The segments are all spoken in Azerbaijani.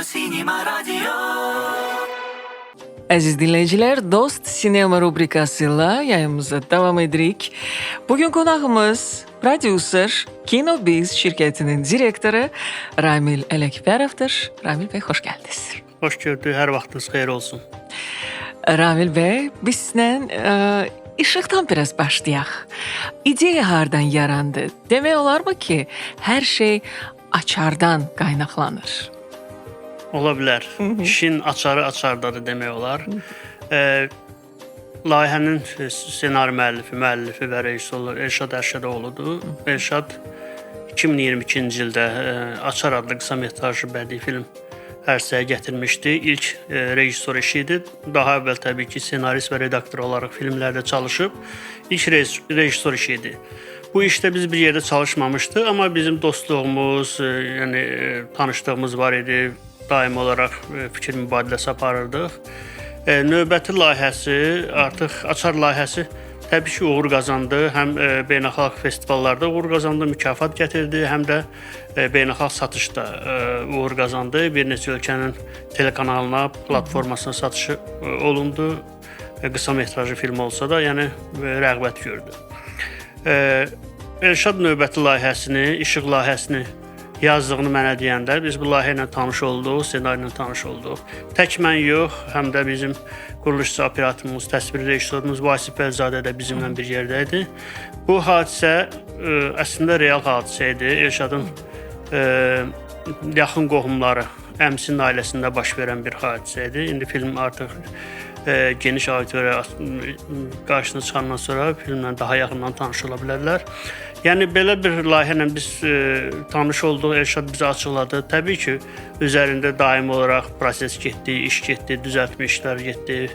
Sinema Radyo. Aziz dinleyiciler, Dost Sinema rubrikasıyla yayınımıza devam edirik. Bugün konağımız prodüser Kinobiz şirketinin direktörü Ramil Elekberov'dur. Ramil Bey, hoş geldiniz. Hoş gördük, her vaxtınız xeyir olsun. Ramil Bey, bizlə işıqdan biraz başlayaq. İdeya hardan yarandı? Demək olar mı ki, hər şey açardan qaynaqlanır? Ola bilər. İşin açarı açardadır demək olar. Layihənin ssenari müəllifi və rejissoru Elşad Ərşədoğludur. Elşad 2022-ci ildə Açar adlı qısa metrajlı bədii film ərsəyə gətirmişdi. İlk rejissor işi idi. Daha əvvəl təbii ki, senarist və redaktor olaraq filmlərdə çalışıb. İlk rejissor işi idi. Bu işdə biz bir yerdə çalışmamışdıq, amma bizim dostluğumuz, yəni tanışlığımız var idi. Daim olaraq fikir mübadiləsi aparırdıq. Növbəti layihəsi, artıq Açar layihəsi təbii ki, uğur qazandı. Həm beynəlxalq festivallarda uğur qazandı, mükafat gətirdi, həm də beynəlxalq satışda uğur qazandı. Bir neçə ölkənin telekanalına, platformasına satışı olundu. Qısa metrajlı film olsa da, yəni rəğbət gördü. Elşad növbəti layihəsini, İşıq layihəsini yazdığını mənə deyəndə biz bu layihə ilə tanış olduq, ssenari ilə tanış olduq. Tək mən yox, həm də bizim quruluşçu operatorumuz, təsvir rejissorumuz Vasif Bəlzadə də bizimlə bir yerdə idi. Bu hadisə əslində real hadisə idi. Elşadın yaxın qohumları, əmsinin ailəsində baş verən bir hadisə idi. İndi film artıq geniş auditoriya qarşısına çıxandan sonra filmlə daha yaxından tanış ola bilərlər. Yəni belə bir layihə ilə biz tanış olduq, Elşad bizə açıqladı. Təbii ki, üzərində daimi olaraq proses getdi, iş getdi, düzəltmə işlər getdi,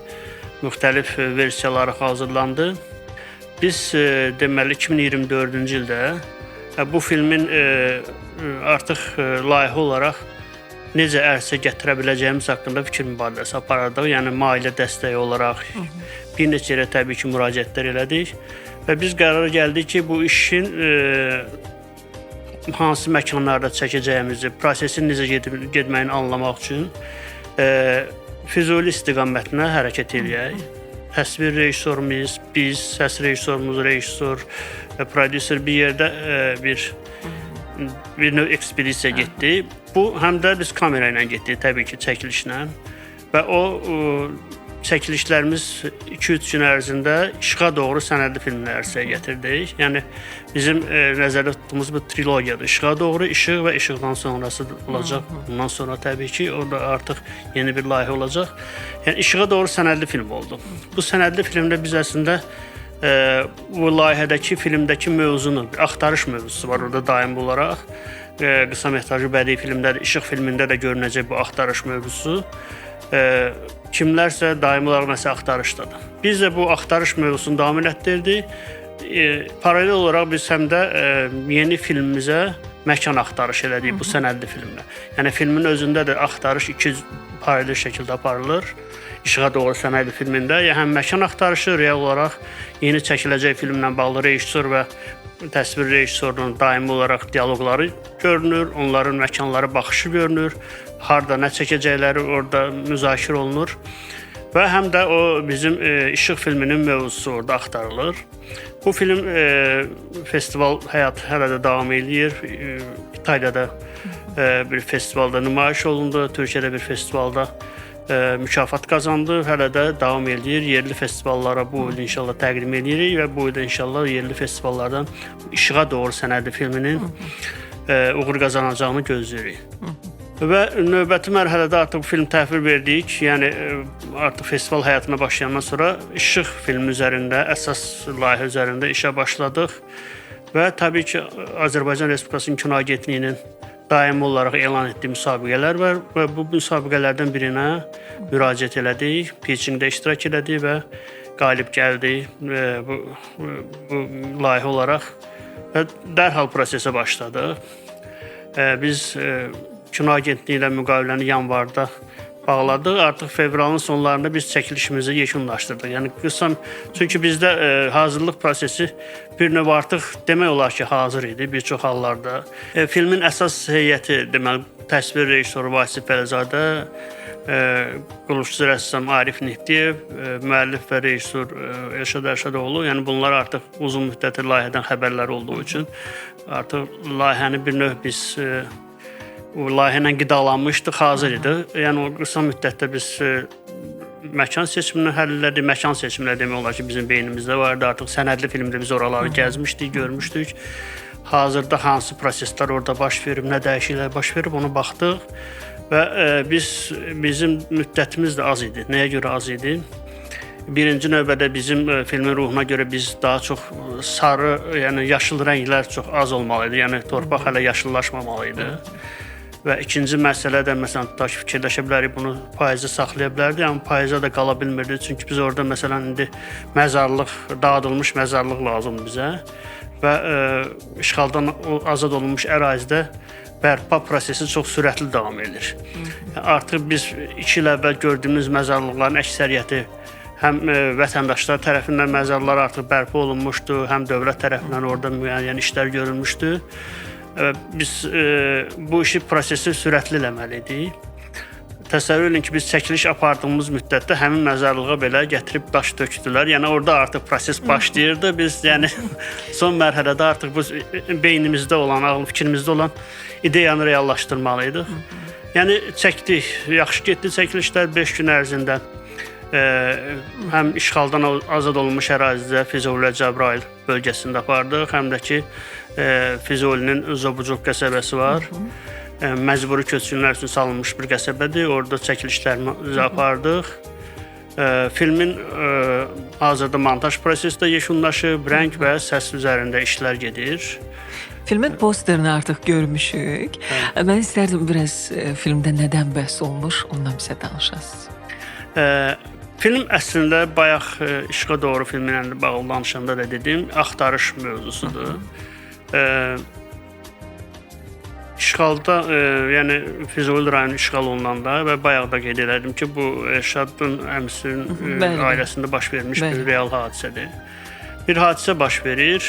müxtəlif versiyaları hazırlandı. Biz deməli 2024-cü ildə bu filmin artıq layihə olaraq necə ərsə gətirə biləcəyimiz haqqında fikir mübadiləsi apardıq. Yəni maliyyə dəstəyi olaraq bir neçə yerə təbii ki, müraciətlər elədik. Və biz qərara gəldik ki, bu işin hansı məkanlarda çəkəcəyimizi, prosesin necə getməyini anlamaq üçün Füzuli istiqamətinə hərəkət edək. Təsvir rejissorumuz, biz, səs rejissorumuz, rejissor, prodüser bir yerdə bir növ ekspedisiya getdi. Bu, həm də biz kamera ilə getdik, təbii ki, çəkilişlə. Və o çəkilişlərimiz 2-3 gün ərzində işığa doğru sənədli filmlər ərsəyə gətirdik. Yəni bizim nəzərdə tutduğumuz bu trilogiyadır. İşığa doğru, işıq və işıqdan sonrası olacaq. Bundan sonra təbii ki, orada artıq yeni bir layihə olacaq. Yəni işığa doğru sənədli film oldu. Bu sənədli filmdə biz əslində bu layihədəki filmdəki mövzunu, bir axtarış mövzusu var orada daimi olaraq. Qısa metrajlı bədii filmdə, işıq filmində də görünəcək bu axtarış mövzusu. Kimlərsə daimi olaraq nəsə axtarışdadır. Biz də bu axtarış mövzusunu davam etdirdik. Paralel olaraq biz həm də yeni filmimizə məkan axtarışı elədik bu sənədli filmlə. Yəni filmin özündə də axtarış iki paralel şəkildə aparılır. İşığa doğru sənədli filmində həm məkan axtarışı, real olaraq yeni çəkiləcək filmlə bağlı rejissor və təsvir rejissorunun daimi olaraq dialoqları görünür, onların məkanları baxışı görünür, harda nə çəkəcəkləri orada müzakirə olunur və həm də o bizim işıq filminin mövzusu orada axtarılır. Bu film festival həyatı hələ də davam edir. İtaliyada bir festivalda nümayiş olundu, Türkiyədə bir festivalda mükafat qazandı, hələ də davam edir. Yerli festivallara bu il inşallah təqdim edirik və bu il inşallah yerli festivallardan işığa doğru sənədli filminin uğur qazanacağını gözləyirik. Və növbəti mərhələdə artıq bu film təhvil verdik. Yəni artıq festival həyatına başlayandan sonra işıq filmi üzərində, əsas layihə üzərində işə başladıq və təbii ki, Azərbaycan Respublikasının Kino Agentliyinin daimi olaraq elan etdiyi müsabiqələr var və bu müsabiqələrdən birinə müraciət elədik, pitchingdə iştirak elədik və qalib gəldik bu layihə olaraq və dərhal prosesə başladıq. Biz Kino Agentliyi ilə müqaviləni yanvarda bağladıq. Artıq fevralın sonlarında biz çəkilişimizi yekunlaşdırdıq. Yəni çünki bizdə hazırlıq prosesi bir növ artıq demək olar ki, hazır idi bir çox hallarda. Filmin əsas heyəti deməli təsvir rejissoru Vasif Fələzadə, quluşçu rəssam Arif Neftiyev, müəllif və rejissor Elşad Ərşadoğlu. Yəni bunlar artıq uzun müddətli layihədən xəbərləri olduğu üçün artıq layihəni bir növ biz o layihə ilə qidalanmışdıq, hazır idi. Yəni o qısa müddətdə biz məkan seçimini həll elədik. Məkan seçimləri demək olar ki, bizim beynimizdə vardı. Artıq sənədli filmdə biz oraları gəzmişdik, görmüşdük. Hazırda hansı proseslər orada baş verib, nə dəyişikliklər baş verib, ona baxdıq və bizim müddətimiz də az idi. Nəyə görə az idi? Birinci növbədə bizim filmin ruhuna görə biz daha çox sarı, yəni yaşıl rənglər çox az olmalı idi. Yəni torpaq hələ yaşıllaşmamalı idi. Və ikinci məsələ də məsələn tutaq ki, fikirləşə bilərik bunu payıza saxlaya bilərdik, amma payıza da qala bilmirdi. Çünki biz orada məsələn indi məzarlıq, dağıdılmış məzarlıq lazımdır bizə və işğaldan azad olunmuş ərazidə bərpa prosesi çox sürətli davam edir. Artıq biz 2 il əvvəl gördüyümüz məzarlıqların əksəriyyəti həm vətəndaşlar tərəfindən məzarlar artıq bərpa olunmuşdu, həm dövlət tərəfindən orada müəyyən işlər görülmüşdü. Biz bu işi prosesi sürətli eləməliydik. Təsəvvür edin ki, biz çəkiliş apardığımız müddətdə həmin məzarlığa belə gətirib daş tökdülər. Yəni orada artıq proses başlayırdı. Biz yəni son mərhələdə artıq bu beynimizdə olan, ağıl fikrimizdə olan ideyanı reallaşdırmalıydıq. Yəni çəkdik, yaxşı getdi çəkilişlər 5 gün ərzində. Həm işğaldan azad olunmuş ərazidə Füzuli Cəbrayıl bölgəsində apardıq, həm də ki Füzulinin Zobucuq qəsəbəsi var. Məcburi köçkünlər üçün salınmış bir qəsəbədir. Orada çəkilişlərimizi apardıq. Filmin hazırda montaj prosesi də yekunlaşıb, rəng və səs üzərində işlər gedir. Filmin posterini artıq görmüşük. Mən istərdim biraz filmdə nədən bəhs olmuş, ondan bizə danışasınız. Film əslində bayaq İşqa Doğru filmi ilə bağlı danışanda da dedim, axtarış mövzusudur. İşğalda, yəni Füzuli rayonu işğal olunanda və bayaq da qeyd elədim ki, bu Elşadın əmisinin ailəsində baş vermiş bir real hadisədir. Bir hadisə baş verir,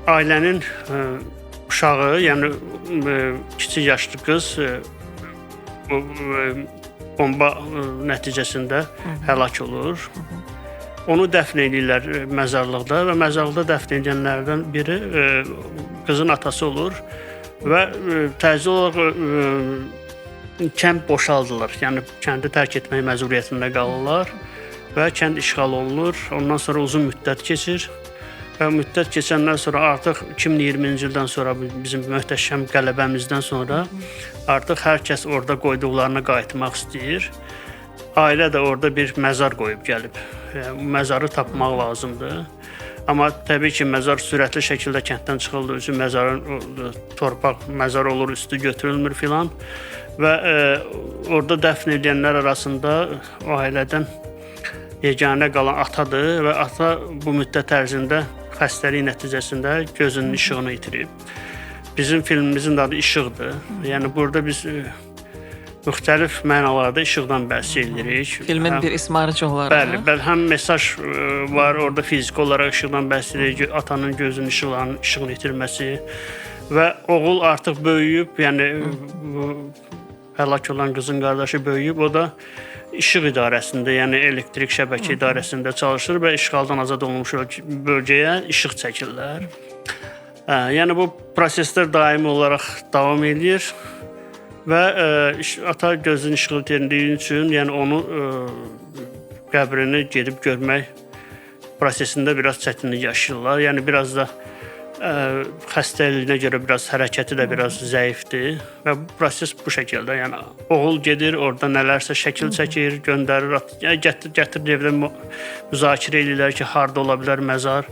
ailənin uşağı, yəni kiçik yaşlı qız bomba nəticəsində həlak olur. Onu dəfn edirlər məzarlıqda və məzarlıqda dəfn edilənlərdən biri qızın atası olur və təcili olaraq kənd boşaldılır. Yəni kəndi tərk etmək məcburiyyətində qalırlar və kənd işğal olunur. Ondan sonra uzun müddət keçir və müddət keçəndən sonra artıq 2020-ci ildən sonra bizim möhtəşəm qələbəmizdən sonra artıq hər kəs orada qoyduqlarına qayıtmaq istəyir. Ailə də orada bir məzar qoyub gəlib. Yəni, məzarı tapmaq lazımdır. Amma təbii ki, məzar sürətli şəkildə kənddən çıxıldığı üçün məzarın torpaq məzar olur, üstü götürülmür filan və orada dəfn edilənlər arasında o ailədən yeganə qalan atadır və ata bu müddət ərzində xəstəlik nəticəsində gözünün işığını itirib. Bizim filmimizin adı İşıqdır. Yəni burada biz müxtəlif mənalarda işıqdan bəhs edirik. Filmin bir ismarıcı olaraq. Bəli, həm mesaj var, orada fiziki olaraq işıqdan bəhs edirik, atanın gözünün işığını itirməsi və oğul artıq böyüyüb, yəni həlak olan qızın qardaşı böyüyüb, o da işıq idarəsində, yəni elektrik şəbəkə idarəsində çalışır və işğaldan azad olunmuş bölgəyə işıq çəkirlər. Yəni bu proseslər daimi olaraq davam edir və ata gözünün işığı itirdiyi üçün, yəni onu qəbrini gedib görmək prosesində biraz çətinlik yaşayırlar. Yəni biraz da xəstəliyinə görə biraz hərəkəti də biraz zəifdir və bu proses bu şəkildə, yəni oğul gedir, orada nələrsə şəkil çəkir, göndərir, gətirir evdə müzakirə edirlər ki, harda ola bilər məzar,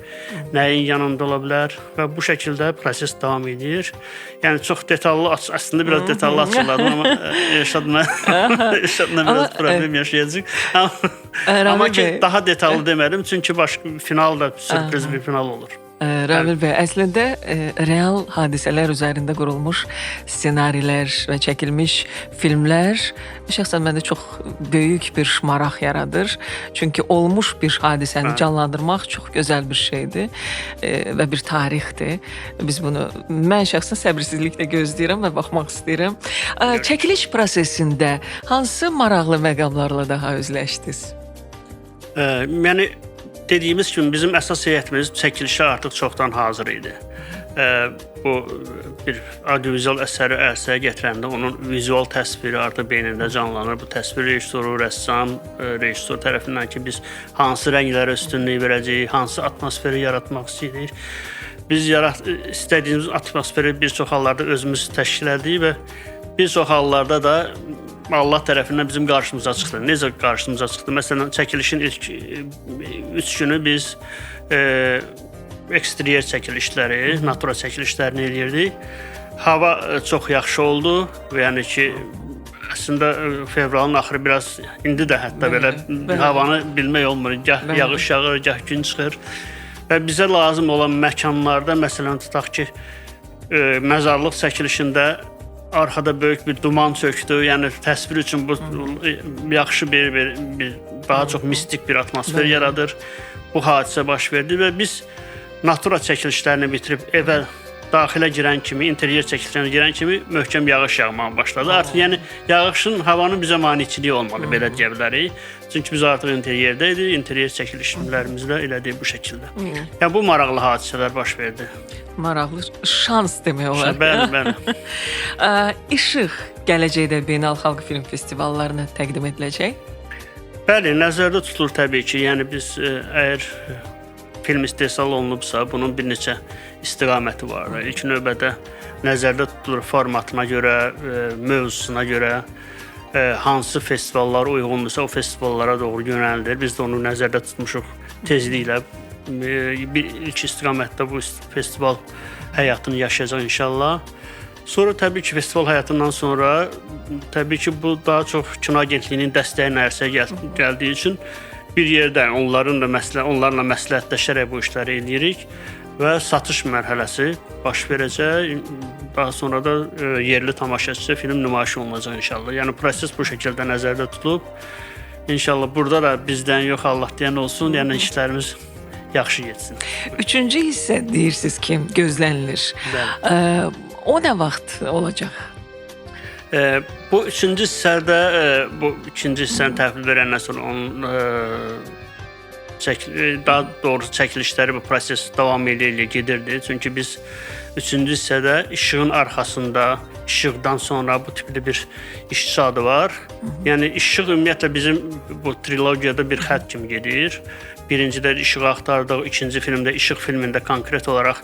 nəyin yanında ola bilər və bu şəkildə proses davam edir. Yəni çox detallı, əslində biraz detallı açıqladım, amma Elşadla biraz problem yaşayacaq. Amma ki, daha detallı demədim, çünki final da sürpriz bir final olur. Ramil bəy, əslində real hadisələr üzərində qurulmuş ssenarilər və çəkilmiş filmlər şəxsən məndə çox böyük bir maraq yaradır. Çünki olmuş bir hadisəni canlandırmaq çox gözəl bir şeydir və bir tarixdir. Biz bunu mən şəxsən səbirsizliklə gözləyirəm və baxmaq istəyirəm. Çəkiliş prosesində hansı maraqlı məqamlarla daha üzləşdiniz? Yəni dediyimiz kimi bizim əsas heyətimiz çəkilişə artıq çoxdan hazır idi. Bu bir audiovizual əsəri ərsəyə gətirəndə onun vizual təsviri artıq beynində canlanır. Bu təsvir rejissoru, rəssam, rejissor tərəfindən ki, biz hansı rənglərə üstünlük verəcəyik, hansı atmosferi yaratmaq istəyirik. Biz istədiyimiz atmosferi bir çox hallarda özümüz təşkil etdik və bir çox hallarda da Allah tərəfindən bizim qarşımıza çıxdı. Necə qarşımıza çıxdı? Məsələn, çəkilişin ilk 3 günü biz eksteryer çəkilişləri, natura çəkilişlərini eləyirdik. Hava çox yaxşı oldu və yəni ki, əslində fevralın axırı biraz, indi də hətta belə havanı bilmək olmur. Gah yağış yağır, gah gün çıxır. Və bizə lazım olan məkanlarda, məsələn, tutaq ki, məzarlıq çəkilişində arxada böyük bir duman çökdü. Yəni təsvir üçün bu yaxşı bir daha çox mistik bir atmosfer yaradır. Bu hadisə baş verdi və biz natura çəkilişlərini bitirib evə daxilə girən kimi, interyer çəkilişlərinə girən kimi möhkəm yağış yağmağa başladı. Artıq yəni yağışın, havanın bizə maneçiliyi olmadı, belə deyə bilərik. Çünki biz artıq interyerdə idik, interyer çəkilişlərimizi də elədik bu şəkildə. Yəni bu maraqlı hadisələr baş verdi. Maraqlı şans demək olar. Bəli. İşıq gələcəkdə beynəlxalq film festivallarına təqdim ediləcək? Bəli, nəzərdə tutulur təbii ki. Yəni biz əgər film istehsal olunubsa, bunun bir neçə istiqaməti var. İlk növbədə nəzərdə tutulur formatına görə, mövzusuna görə, hansı festivallar uyğundursa o festivallara doğru yönəlilir. Biz də onu nəzərdə tutmuşuq tezliklə. İlk istiqamətdə bu festival həyatını yaşayacaq inşallah. Sonra təbii ki, festival həyatından sonra təbii ki, bu daha çox kino agentliyinin dəstəyinə ərsəyə gəldiyi üçün bir yerdə onlarla məsləhətləşərək bu işləri eləyirik və satış mərhələsi baş verəcək. Daha sonra da yerli tamaşaçıya film nümayiş olunacaq inşallah. Yəni proses bu şəkildə nəzərdə tutulub. İnşallah burada da bizdən yox, Allah deyən olsun. Yəni işlərimiz yaxşı getsin. Üçüncü hissə deyirsiniz ki, gözlənilir. O nə vaxt olacaq? Bu üçüncü hissədə, bu ikinci hissəni təhvil verəndən sonra daha doğrusu çəkilişləri bu proses davam elə gedirdi. Çünki biz üçüncü hissədə işığın arxasında, işıqdan sonra bu tipli bir işçi adı var. Yəni işıq ümumiyyətlə bizim bu trilogiyada bir xətt kimi gedir. Birincidə işığı axtardıq, ikinci filmdə, işıq filmində konkret olaraq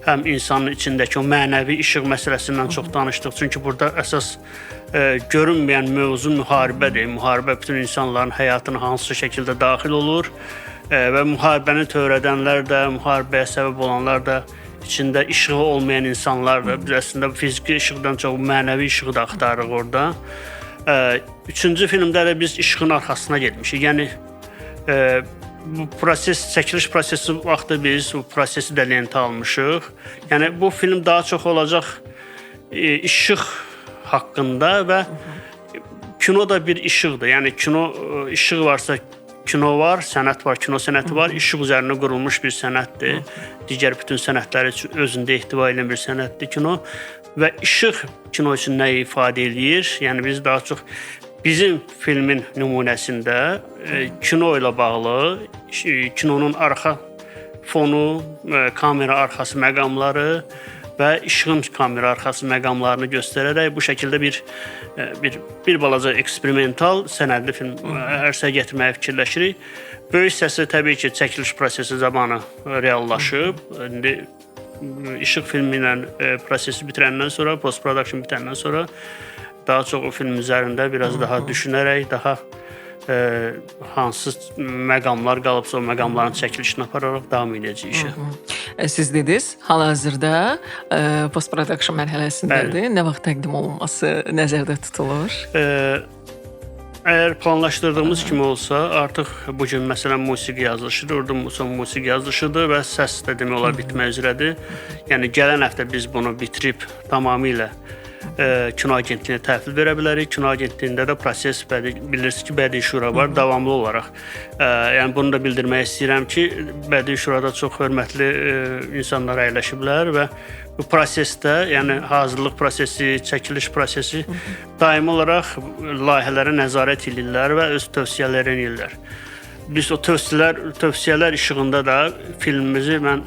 həm insanın içindəki o mənəvi işıq məsələsindən çox danışdıq. Çünki burada əsas görünməyən mövzu müharibədir. Müharibə bütün insanların həyatına hansı şəkildə daxil olur və müharibəni törədənlər də, müharibəyə səbəb olanlar da, içində işığı olmayan insanlar da. Biz əslində fiziki işıqdan çox mənəvi işığı da axtarırıq orada. Üçüncü filmdə də biz işığın arxasına getmişik. Yəni bu proses, çəkiliş prosesi vaxtı biz bu prosesi də lentə almışıq. Yəni bu film daha çox olacaq işıq haqqında və kino da bir işıqdır. Yəni kino işıq varsa kino var, sənət var, kino sənəti var. İşıq üzərində qurulmuş bir sənətdir. Digər bütün sənətləri özündə ehtiva edən bir sənətdir kino və işıq kino üçün nə ifadə eləyir? Yəni biz daha çox bizim filmin nümunəsində kino ilə bağlı, kinonun arxa fonu, kamera arxası məqamları və işığın kamera arxası məqamlarını göstərərək bu şəkildə bir balaca eksperimental sənədli film ərsəyə gətirməyə fikirləşirik. Böyük hissəsi təbii ki, çəkiliş prosesi zamanı reallaşıb. İndi işıq filmi ilə prosesi bitirəndən sonra, post-production bitəndən sonra daha çox o film üzərində biraz daha düşünərək, daha hansı məqamlar qalıbsa o məqamların çəkilişini apararaq davam edəcəyik işə. Siz dediniz, hal-hazırda post-production mərhələsindədir. Nə vaxt təqdim olunması nəzərdə tutulur? Əgər planlaşdırdığımız kimi olsa, artıq bu gün məsələn musiqi yazılışıdır, orada son musiqi yazılışıdır və səs də demək olar bitmək üzrədir. Yəni gələn həftə biz bunu bitirib tamamilə Kino Agentliyinə təhvil verə bilərik. Kino Agentliyində də proses bilirsiniz ki, Bədii Şura var, davamlı olaraq. Yəni bunu da bildirmək istəyirəm ki, Bədii Şurada çox hörmətli insanlar əyləşiblər və bu prosesdə, yəni hazırlıq prosesi, çəkiliş prosesi daimi olaraq layihələrə nəzarət edirlər və öz tövsiyələrini edirlər. Biz o tövsiyələr işığında da filmimizi mən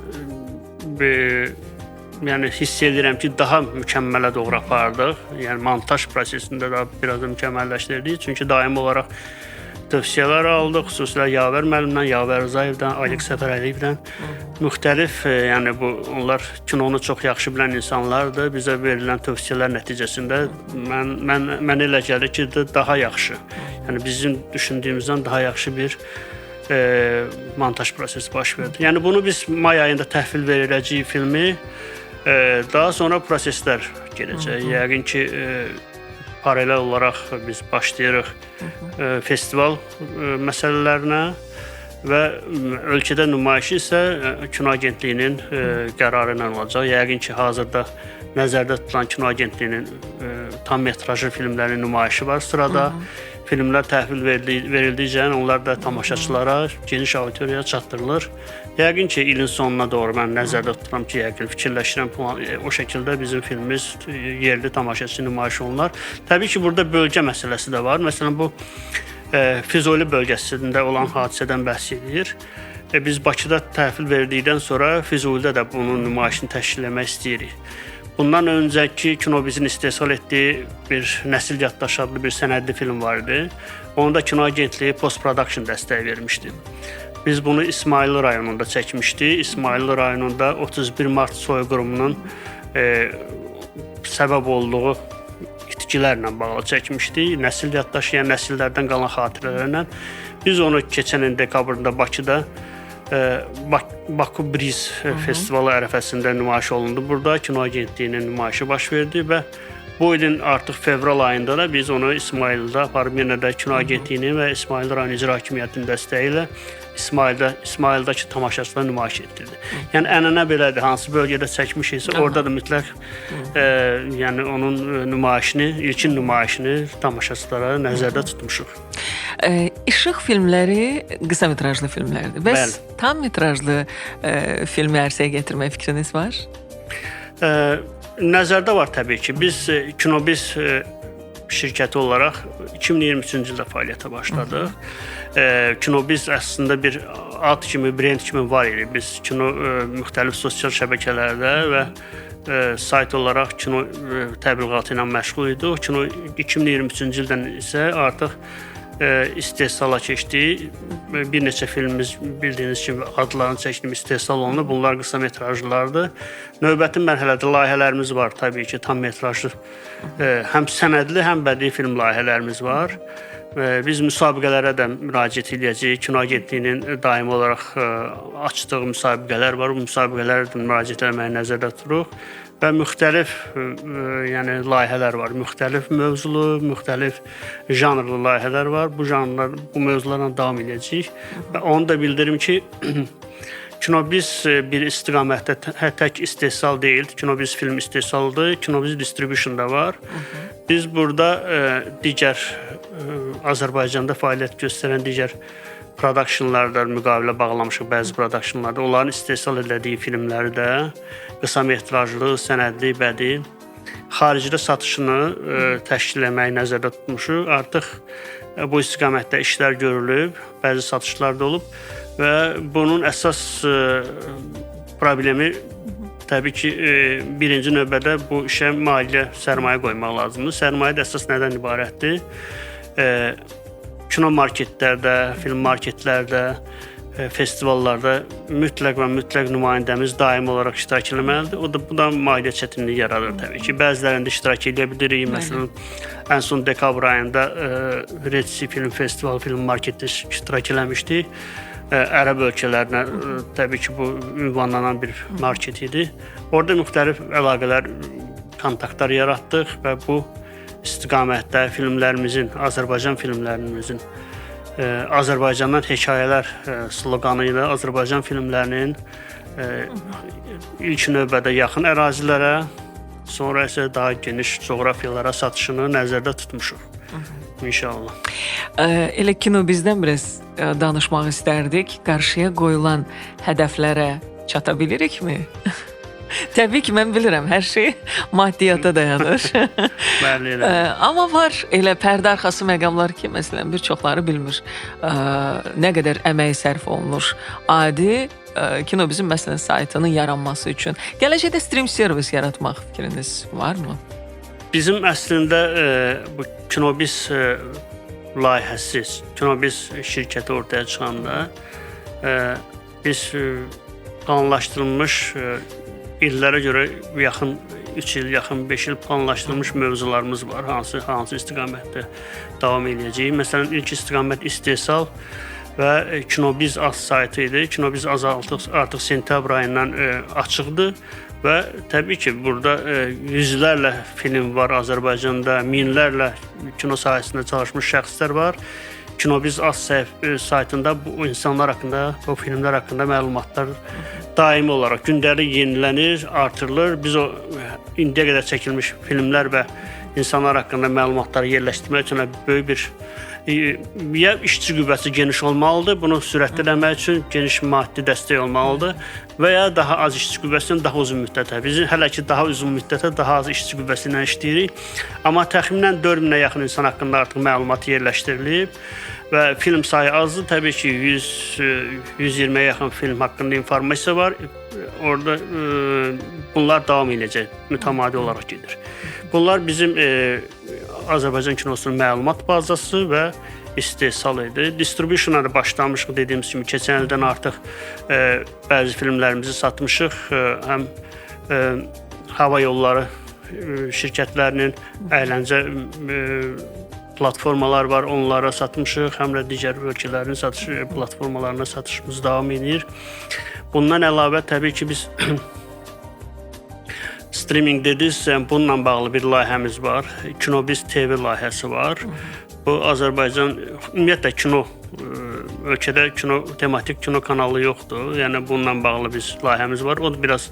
yəni hiss edirəm ki, daha mükəmmələ doğru apardıq. Yəni montaj prosesində də biraz da mükəmməlləşdirdik. Çünki daimi olaraq tövsiyələr aldıq, xüsusilə Yavər müəllimdən, Yavər Rızayevdən, Ayıq Səfərəliyevdən müxtəlif, yəni onlar kinonu çox yaxşı bilən insanlardır. Bizə verilən tövsiyələr nəticəsində mən elə gəlir ki, daha yaxşı. Yəni bizim düşündüyümüzdən daha yaxşı bir montaj prosesi baş verdi. Yəni bunu biz may ayında təhvil veriləcək filmi, daha sonra proseslər gedəcək. Yəqin ki, paralel olaraq biz başlayırıq festival məsələlərinə və ölkədə nümayişi isə Kino Agentliyinin qərarı ilə olacaq. Yəqin ki, hazırda nəzərdə tutulan Kino Agentliyinin tam metrajlı filmlərinin nümayişi var sırada. Filmlər təhvil verildikcə onlar da tamaşaçılara, geniş auditoriyaya çatdırılır. Yəqin ki, ilin sonuna doğru mən nəzərdə tuturam ki, yəqin fikirləşirəm o şəkildə bizim filmimiz yerli tamaşaçı nümayiş olunar. Təbii ki, burada bölgə məsələsi də var. Məsələn, bu Füzuli bölgəsində olan hadisədən bəhs edir. Biz Bakıda təhvil verdikdən sonra Füzulidə də bunun nümayişini təşkil etmək istəyirik. Bundan öncəki Kino Bizin istehsal etdiyi bir Nəsil Yaddaşı adlı bir sənədli film var idi. Onu da Kino Agentliyi post-production dəstəyi vermişdi. Biz bunu İsmayıllı rayonunda çəkmişdik. İsmayıllı rayonunda 31 Mart soyqırımının səbəb olduğu itkilərlə bağlı çəkmişdik. Nəsil Yaddaşı, yəni nəsillərdən qalan xatirələrlə. Biz onu keçən ilin dekabrında Bakıda Baku Briz festivalı ərəfəsində nümayiş olundu. Burada Kino Agentliyinin nümayişi baş verdi və bu ilin artıq fevral ayında da biz onu İsmayılda aparıb yenə də Kino Agentliyinin və İsmayıl rayon icra hakimiyyətinin dəstəyi ilə İsmayıldakı tamaşaçılar nümayiş etdirdi. Yəni ənənə belədir. Hansı bölgədə çəkmişiksə, orada da mütləq yəni onun nümayişini, ilkin nümayişini tamaşaçılara nəzərdə tutmuşuq. İşıq filmləri qısa metrajlı filmlərdir. Bəs tam metrajlı filmi ərsəyə gətirmək fikriniz var? Nəzərdə var təbii ki. Biz Kinobiz şirkəti olaraq 2023-cü ildə fəaliyyətə başladıq. Kinobiz əslində bir ad kimi, brend kimi var idi. Biz kino müxtəlif sosial şəbəkələrdə və sayt olaraq kino təbliğatı ilə məşğul idik. Kino 2023-cü ildən isə artıq istehsala keçdi. Bir neçə filmimiz bildiyiniz kimi adlarını çəkdim, istehsal olundu. Bunlar qısa metrajlılardır. Növbəti mərhələdə layihələrimiz var təbii ki, tam metrajlı. Həm sənədli, həm bədii film layihələrimiz var. Biz müsabiqələrə də müraciət edəcəyik. Kino Agentliyinin daimi olaraq açdığı müsabiqələr var. Bu müsabiqələrə də müraciət etməyi nəzərdə tuturuq. Və müxtəlif yəni layihələr var. Müxtəlif mövzulu, müxtəlif janrlı layihələr var. Bu mövzularla davam edəcəyik. Və onu da bildirim ki, Kinobiz bir istiqamətdə tək istehsal deyil. Kinobiz film istehsalıdır. Kinobiz distribution da var. Biz burada digər Azərbaycanda fəaliyyət göstərən digər productionlarda müqavilə bağlamışıq bəzi productionlarda. Onların istehsal etdiyi filmləri də qısa metrajlı, sənədli, bədii xaricdə satışını təşkil etməyi nəzərdə tutmuşuq. Artıq bu istiqamətdə işlər görülüb, bəzi satışlar da olub və bunun əsas problemi təbii ki, birinci növbədə bu işə maliyyə sərmayə qoymaq lazımdır. Sərmayə də əsas nədən ibarətdir? Kino marketlərdə, film marketlərdə, festivallarda mütləq və mütləq nümayəndəmiz daimi olaraq iştirak etməlidir. Bu da maliyyə çətinliyi yaradır təbii ki. Bəzilərində iştirak edə bilirik. Məsələn, ən son dekabr ayında Red Sea Film Festival film marketdə iştirak eləmişdik. Ərəb ölkələrinə təbii ki, bu ünvanlanan bir market idi. Orada müxtəlif əlaqələr, kontaktlar yaratdıq və bu istiqamətdə filmlərimizin, Azərbaycan filmlərimizin Azərbaycandan hekayələr sloqanı ilə Azərbaycan filmlərinin ilk növbədə yaxın ərazilərə, sonra isə daha geniş coğrafiyalara satışını nəzərdə tutmuşuq. İnşallah. Elə kino bizdən biraz danışmaq istərdik. Qarşıya qoyulan hədəflərə çata bilirikmi? Təbii ki, mən bilirəm, hər şey maddiyata dayanır. Bəli, elə. Amma var elə pərdə arxası məqamlar ki, məsələn, bir çoxları bilmir nə qədər əmək sərf olunur. Adi kino bizim məsələn saytının yaranması üçün. Gələcəkdə stream servis yaratmaq fikriniz varmı? Bizim əslində bu Kinobiz layihəsi, Kinobiz şirkəti ortaya çıxanda biz planlaşdırılmış illərə görə yaxın 3 il, yaxın 5 il planlaşdırılmış mövzularımız var. Hansı istiqamətdə davam edəcəyik. Məsələn, ilk istiqamət istehsal və Kinobiz az saytı idi. Kinobiz az artıq sentyabr ayından açıqdır və təbii ki, burada yüzlərlə film var Azərbaycanda, minlərlə kino sahəsində çalışmış şəxslər var. Kinobiz az saytında bu insanlar haqqında, bu filmlər haqqında məlumatlar daimi olaraq gündəlik yenilənir, artırılır. Biz o indiyə qədər çəkilmiş filmlər və insanlar haqqında məlumatları yerləşdirmək üçün böyük bir ya işçi qüvvəsi geniş olmalıdır, bunu sürətləndirmək üçün geniş maddi dəstək olmalıdır və ya daha az işçi qüvvəsindən daha uzun müddətə. Biz hələ ki daha uzun müddətə daha az işçi qüvvəsi ilə işləyirik. Amma təxminən 4000-ə yaxın insan haqqında artıq məlumat yerləşdirilib və film sayı azdır. Təbii ki 120-yə yaxın film haqqında informasiya var. Orada bunlar davam edəcək, mütəmadi olaraq gedir. Bunlar bizim Azərbaycan kinosunun məlumat bazası və istehsal idi. Distributiona da başlamışıq, dediyimiz kimi keçən ildən artıq bəzi filmlərimizi satmışıq. Həm hava yolları şirkətlərinin əyləncə platformalar var, onlara satmışıq. Həm də digər ölkələrin satış platformalarına satışımız davam edir. Bundan əlavə təbii ki biz streaming dedinizsə, bununla bağlı bir layihəmiz var. Kinobiz TV layihəsi var. Bu Azərbaycan ümumiyyətlə kino ölkədə tematik kino kanalı yoxdur. Yəni bununla bağlı biz layihəmiz var. O da biraz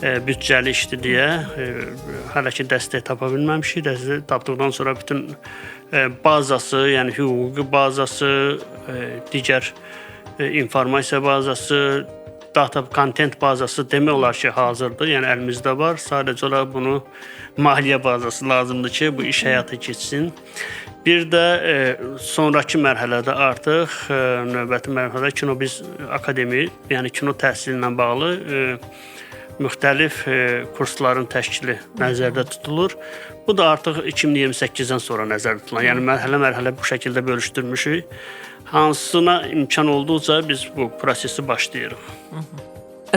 büdcəli işdir deyə hələ ki dəstək tapa bilməmişik. Dəstək tapdıqdan sonra bütün bazası, yəni hüquqi bazası, digər informasiya bazası, data kontent bazası demək olar ki hazırdır. Yəni əlimizdə var. Sadəcə olaraq bunu maliyyə bazası lazımdır ki, bu iş həyata keçsin. Bir də sonrakı mərhələdə artıq növbəti mərhələdə Kinobiz Akademi, yəni kino təhsili ilə bağlı müxtəlif kursların təşkili nəzərdə tutulur. Bu da artıq 2028-dən sonra nəzərdə tutulan. Yəni mərhələ bu şəkildə bölüşdürmüşük. Hansına imkan olduqca biz bu prosesi başlayırıq.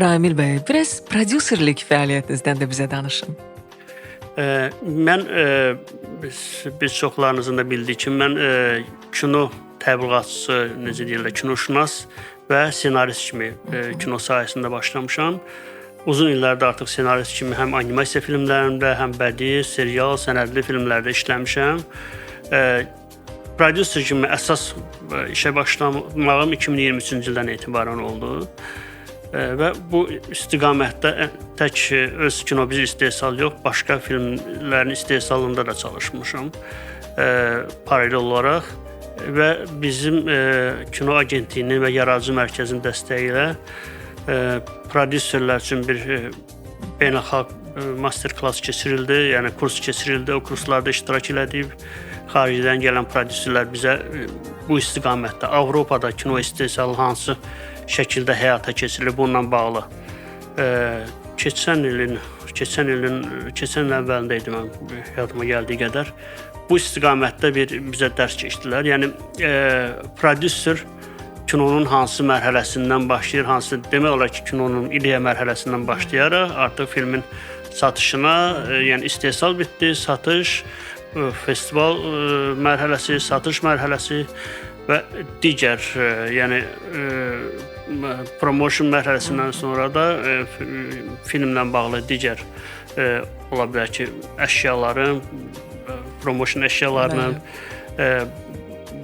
Ramil bəy, biraz prodüserlik fəaliyyətinizdən də bizə danışın. Mən biz çoxlarınızın da bildiyi kimi mən kino təbliğatçısı, necə deyirlər, kinoşünas və senarist kimi kino sahəsində başlamışam. Uzun illərdə artıq senarist kimi həm animasiya filmlərində, həm bədii, serial, sənədli filmlərdə işləmişəm. Prodüser kimi əsas işə başlamağım 2023-cü ildən etibarən oldu. Və bu istiqamətdə tək öz Kinobiz istehsal yox, başqa filmlərin istehsalında da çalışmışam paralel olaraq və bizim kino agentliyinin və yaradıcı mərkəzinin dəstəyi ilə prodüserlər üçün bir beynəlxalq master klass keçirildi, yəni kurs keçirildi. O kurslarda iştirak elədik. Xaricdən gələn prodüserlər bizə bu istiqamətdə Avropada kino istehsalı hansı şəkildə həyata keçirilir bununla bağlı. Keçən ilin əvvəlində idi, mən yadıma gəldiyi qədər. Bu istiqamətdə bizə dərs keçdilər. Yəni prodüser kinonun hansı mərhələsindən başlayır, hansı demək olar ki, kinonun ideya mərhələsindən başlayaraq artıq filmin satışına, yəni istehsal bitdi, satış, festival mərhələsi, satış mərhələsi və digər, yəni promotion mərhələsindən sonra da filmlə bağlı digər ola bilər ki, əşyaların promotion əşyalarının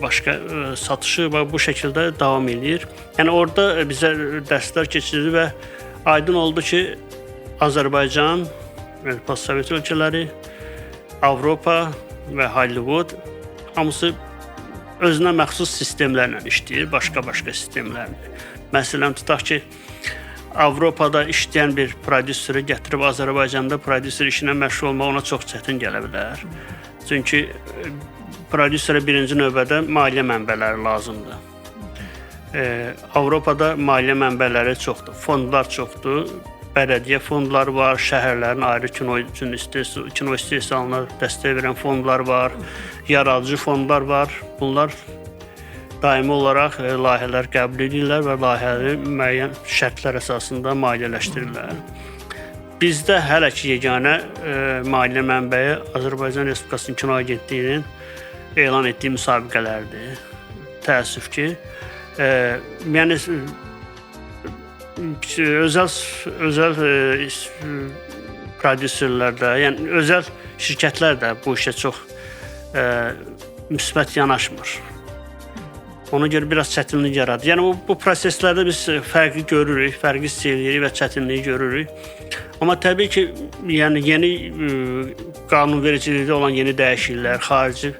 başqa satışı və bu şəkildə davam eləyir. Yəni orada bizə dərslər keçirildi və aydın oldu ki, Azərbaycan, postsovet ölkələri, Avropa və Hollywood hamısı özünə məxsus sistemlərlə işləyir, başqa-başqa sistemlərlə. Məsələn, tutaq ki, Avropada işləyən bir prodüseri gətirib Azərbaycanda prodüser işinə məşğul olmaq ona çox çətin gələ bilər. Çünki prodüserə birinci növbədə maliyyə mənbələri lazımdır. Avropada maliyyə mənbələri çoxdur, fondlar çoxdur. Bələdiyyə fondları var, şəhərlərin ayrı kino istehsalına dəstək verən fondlar var, yaradıcı fondlar var. Bunlar daimi olaraq layihələr qəbul edirlər və layihələri müəyyən şərtlər əsasında maliyyələşdirirlər. Bizdə hələ ki yeganə maliyyə mənbəyi Azərbaycan Respublikasının Kino Agentliyinin elan etdiyi müsabiqələrdir. Təəssüf ki, yəni özəl prodüserlər də, yəni özəl şirkətlər də bu işə çox müsbət yanaşmır. Ona görə biraz çətinlik yaradır. Yəni bu proseslərdə biz fərqi görürük, fərqi hiss edirik və çətinliyi görürük. Amma təbii ki, yəni yeni qanunvericilikdə olan yeni dəyişikliklər, xarici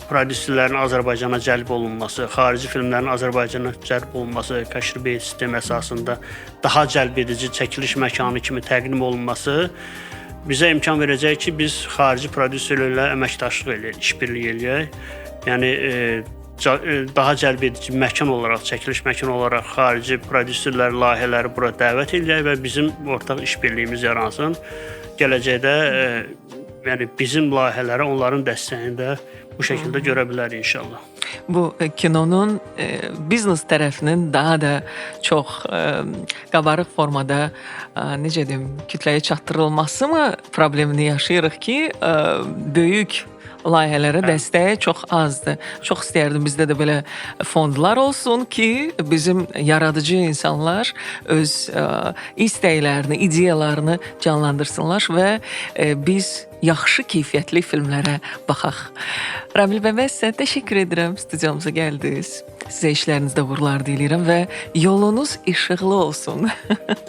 prodüserlərin Azərbaycana cəlb olunması, xarici filmlərin Azərbaycana cəlb olunması, təşrib sistemi əsasında daha cəlb edici çəkiliş məkanı kimi təqdim olunması bizə imkan verəcək ki, biz xarici prodüserlərlə əməkdaşlıq eləyək, işbirliyi eləyək. Yəni daha cəlb edici məkan olaraq, çəkiliş məkanı olaraq xarici prodüserlər, layihələri bura dəvət edək və bizim ortaq işbirliyimiz yaransın. Gələcəkdə yəni bizim layihələri onların dəstəyində bu şəkildə görə bilərik inşallah. Bu kinonun biznes tərəfinin daha da çox qabarıq formada necə deyim, kütləyə çatdırılması mı problemini yaşayırıq ki, böyük layihələrə dəstək çox azdır. Çox istəyərdim bizdə də belə fondlar olsun ki, bizim yaradıcı insanlar öz istəklərini, ideyalarını canlandırsınlar və biz yaxşı keyfiyyətli filmlərə baxaq. Ramil bəy, sizə təşəkkür edirəm, studiyamıza gəldiniz. Sizə işlərinizdə uğurlar diləyirəm və yolunuz işıqlı olsun.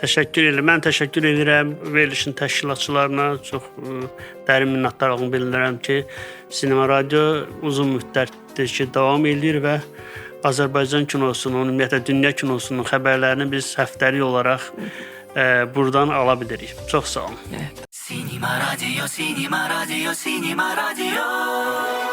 Təşəkkür edirəm. Mən təşəkkür edirəm verilişin təşkilatçılarına. Çox dərin minnətdarlığımı bildirirəm ki, Sinema Radio uzun müddətdir ki, davam edir və Azərbaycan kinosunun, ümumiyyətlə dünya kinosunun xəbərlərini biz həftəlik olaraq buradan ala bilirik. Çox sağ olun. Evet. Sinema Radio, Sinema Radio, Sinema Radio.